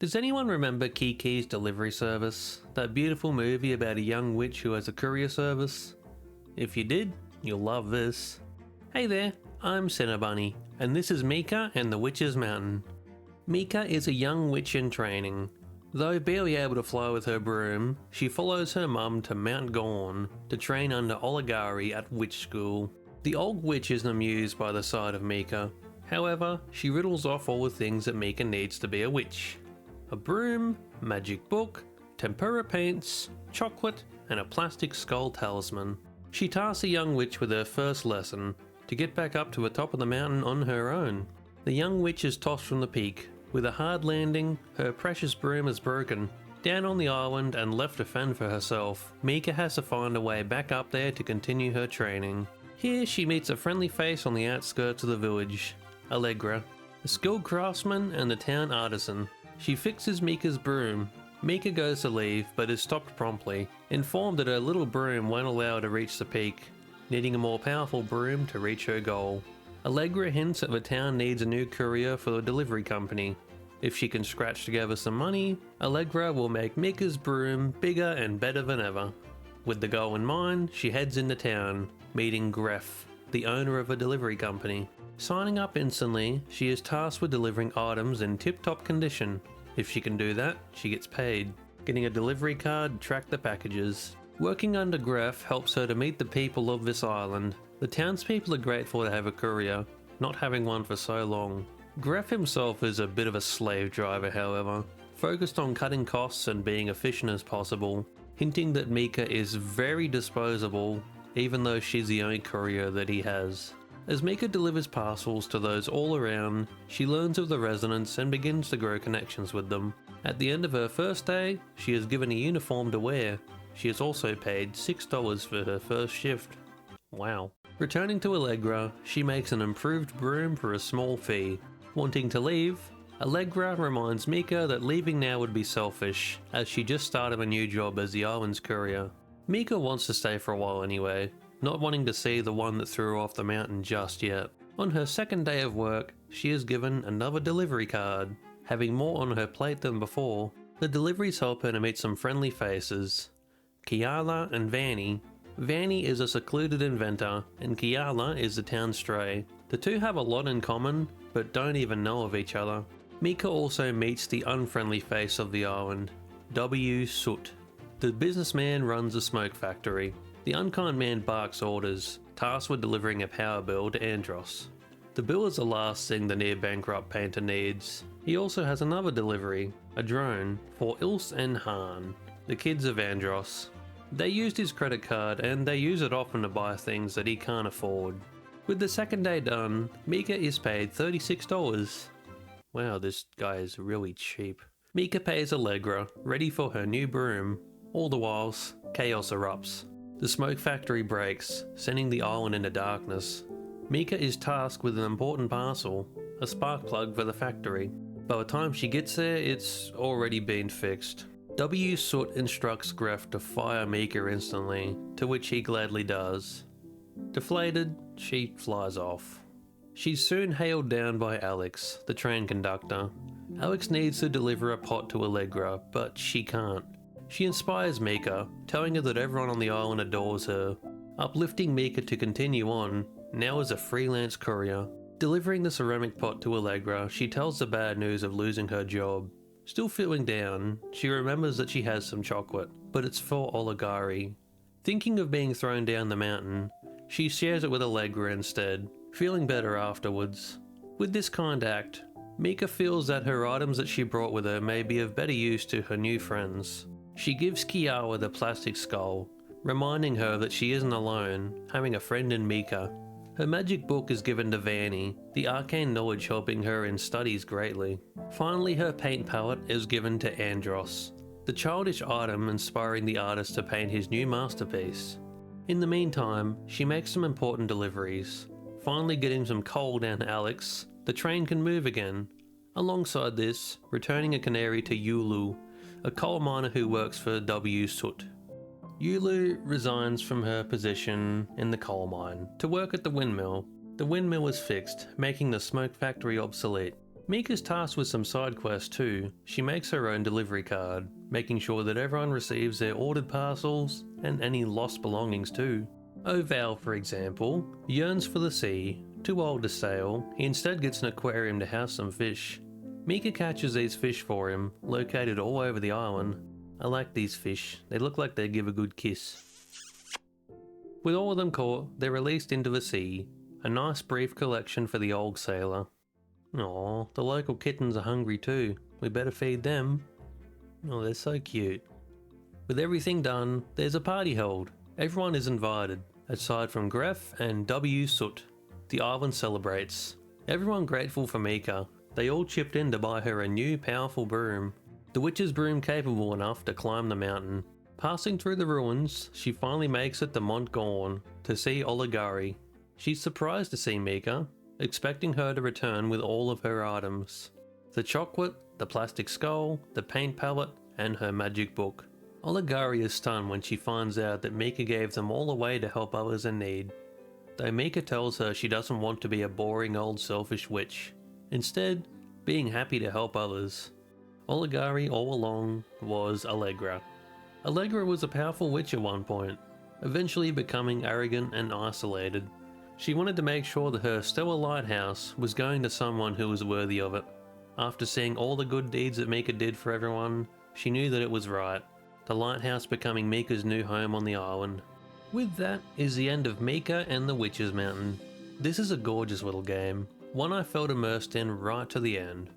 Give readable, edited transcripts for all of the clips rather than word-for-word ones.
Does anyone remember Kiki's Delivery Service? That beautiful movie about a young witch who has a courier service? If you did, you'll love this. Hey there, I'm CinnaBunny, and this is Mika and the Witch's Mountain. Mika is a young witch in training. Though barely able to fly with her broom, she follows her mum to Mount Gorn to train under Oligari at witch school. The old witch isn't amused by the sight of Mika. However, she riddles off all the things that Mika needs to be a witch. A broom, magic book, tempera paints, chocolate, and a plastic skull talisman. She tasks a young witch with her first lesson, to get back up to the top of the mountain on her own. The young witch is tossed from the peak. With a hard landing, her precious broom is broken. Down on the island and left to fend for herself, Mika has to find a way back up there to continue her training. Here she meets a friendly face on the outskirts of the village, Allegra, a skilled craftsman and the town artisan. She fixes Mika's broom. Mika goes to leave but is stopped promptly, informed that her little broom won't allow her to reach the peak, needing a more powerful broom to reach her goal. Allegra hints that the town needs a new courier for the delivery company. If she can scratch together some money, Allegra will make Mika's broom bigger and better than ever. With the goal in mind, she heads into town, meeting Gref, the owner of a delivery company. Signing up instantly, she is tasked with delivering items in tip-top condition. If she can do that, she gets paid. Getting a delivery card to track the packages. Working under Gref helps her to meet the people of this island. The townspeople are grateful to have a courier, not having one for so long. Gref himself is a bit of a slave driver, however, focused on cutting costs and being efficient as possible, hinting that Mika is very disposable, even though she's the only courier that he has. As Mika delivers parcels to those all around, she learns of the residents and begins to grow connections with them. At the end of her first day, she is given a uniform to wear. She is also paid $6 for her first shift. Wow. Returning to Allegra, she makes an improved broom for a small fee. Wanting to leave, Allegra reminds Mika that leaving now would be selfish, as she just started a new job as the island's courier. Mika wants to stay for a while anyway, not wanting to see the one that threw her off the mountain just yet. On her second day of work, she is given another delivery card. Having more on her plate than before, the deliveries help her to meet some friendly faces. Kiala and Vanny. Vanny is a secluded inventor, and Kiala is the town stray. The two have a lot in common, but don't even know of each other. Mika also meets the unfriendly face of the island, W. Soot. The businessman runs a smoke factory. The unkind man barks orders, tasked with delivering a power bill to Andros. The bill is the last thing the near-bankrupt painter needs. He also has another delivery, a drone, for Ilse and Han, the kids of Andros. They used his credit card and they use it often to buy things that he can't afford. With the second day done, Mika is paid $36. Wow, this guy is really cheap. Mika pays Allegra, ready for her new broom. All the while, chaos erupts. The smoke factory breaks, sending the island into darkness. Mika is tasked with an important parcel, a spark plug for the factory. By the time she gets there, it's already been fixed. W. Soot instructs Gref to fire Mika instantly, to which he gladly does. Deflated, she flies off. She's soon hailed down by Alex, the train conductor. Alex needs to deliver a pot to Allegra, but she can't. She inspires Mika, telling her that everyone on the island adores her, uplifting Mika to continue on, now as a freelance courier. Delivering the ceramic pot to Allegra, she tells the bad news of losing her job. Still feeling down, she remembers that she has some chocolate, but it's for Oligari. Thinking of being thrown down the mountain, she shares it with Allegra instead, feeling better afterwards. With this kind act, Mika feels that her items that she brought with her may be of better use to her new friends. She gives Kiawa the plastic skull, reminding her that she isn't alone, having a friend in Mika. Her magic book is given to Vanny, the arcane knowledge helping her in studies greatly. Finally, her paint palette is given to Andros, the childish item inspiring the artist to paint his new masterpiece. In the meantime, she makes some important deliveries, finally getting some coal down to Alex. The train can move again. Alongside this, returning a canary to Yulu, a coal miner who works for W. Soot. Yulu resigns from her position in the coal mine to work at the windmill. The windmill is fixed, making the smoke factory obsolete. Mika's tasked with some side quests too. She makes her own delivery card, making sure that everyone receives their ordered parcels and any lost belongings too. Oval, for example, yearns for the sea. Too old to sail, he instead gets an aquarium to house some fish. Mika catches these fish for him, located all over the island. I like these fish, they look like they give a good kiss. With all of them caught, they're released into the sea. A nice brief collection for the old sailor. Aw, the local kittens are hungry too. We better feed them. Oh, they're so cute. With everything done, there's a party held. Everyone is invited, aside from Gref and W. Soot. The island celebrates. Everyone grateful for Mika. They all chipped in to buy her a new powerful broom. The witch's broom capable enough to climb the mountain. Passing through the ruins, she finally makes it to Montgorn to see Oligari. She's surprised to see Mika, expecting her to return with all of her items. The chocolate, the plastic skull, the paint palette, and her magic book. Oligari is stunned when she finds out that Mika gave them all away to help others in need. Though Mika tells her she doesn't want to be a boring old selfish witch. Instead, being happy to help others. Oligari all along was Allegra. Allegra was a powerful witch at one point, eventually becoming arrogant and isolated. She wanted to make sure that her stellar lighthouse was going to someone who was worthy of it. After seeing all the good deeds that Mika did for everyone, she knew that it was right. The lighthouse becoming Mika's new home on the island. With that is the end of Mika and the Witch's Mountain. This is a gorgeous little game, one I felt immersed in right to the end.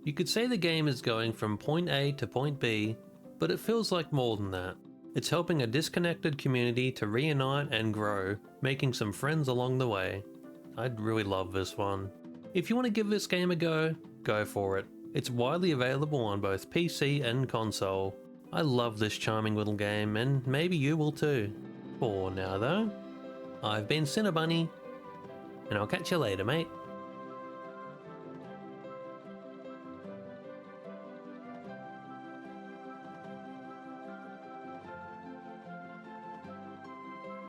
You could say the game is going from point A to point B, but it feels like more than that. It's helping a disconnected community to reunite and grow, making some friends along the way. I'd really love this one. If you want to give this game a go for it. It's widely available on both PC and console. I love this charming little game, and maybe you will too. For now though, I've been CinnaBunny, and I'll catch you later, mate.